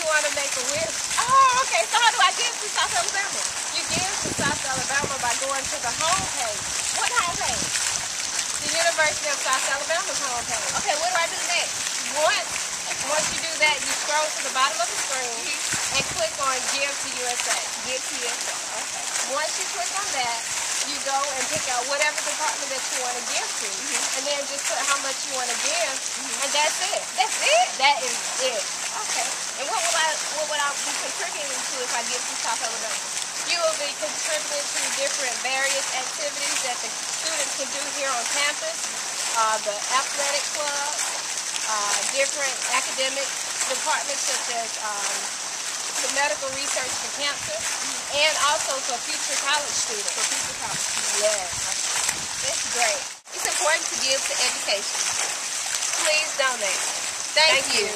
You want to make a wish? Oh, okay. So how do I give to South Alabama? You give to South Alabama by going to the homepage. What homepage? The University of South Alabama's homepage. Okay, what do I do next? Once you do that, you scroll to the bottom of the screen and click on Give to USA. Give to USA. Okay. Once you click on that, you go and pick out whatever department that you want to give to, and then just put how much you want to give, and that's it. That's it? That is it. Okay. And what would I be contributing to if I give to South Alabama? You will be contributing to different various activities that the students can do here on campus, the athletic club, different academic departments such as the medical research for cancer, and also for future college students. For future college students. Yes. That's great. It's important to give to education. Please donate. Thank you.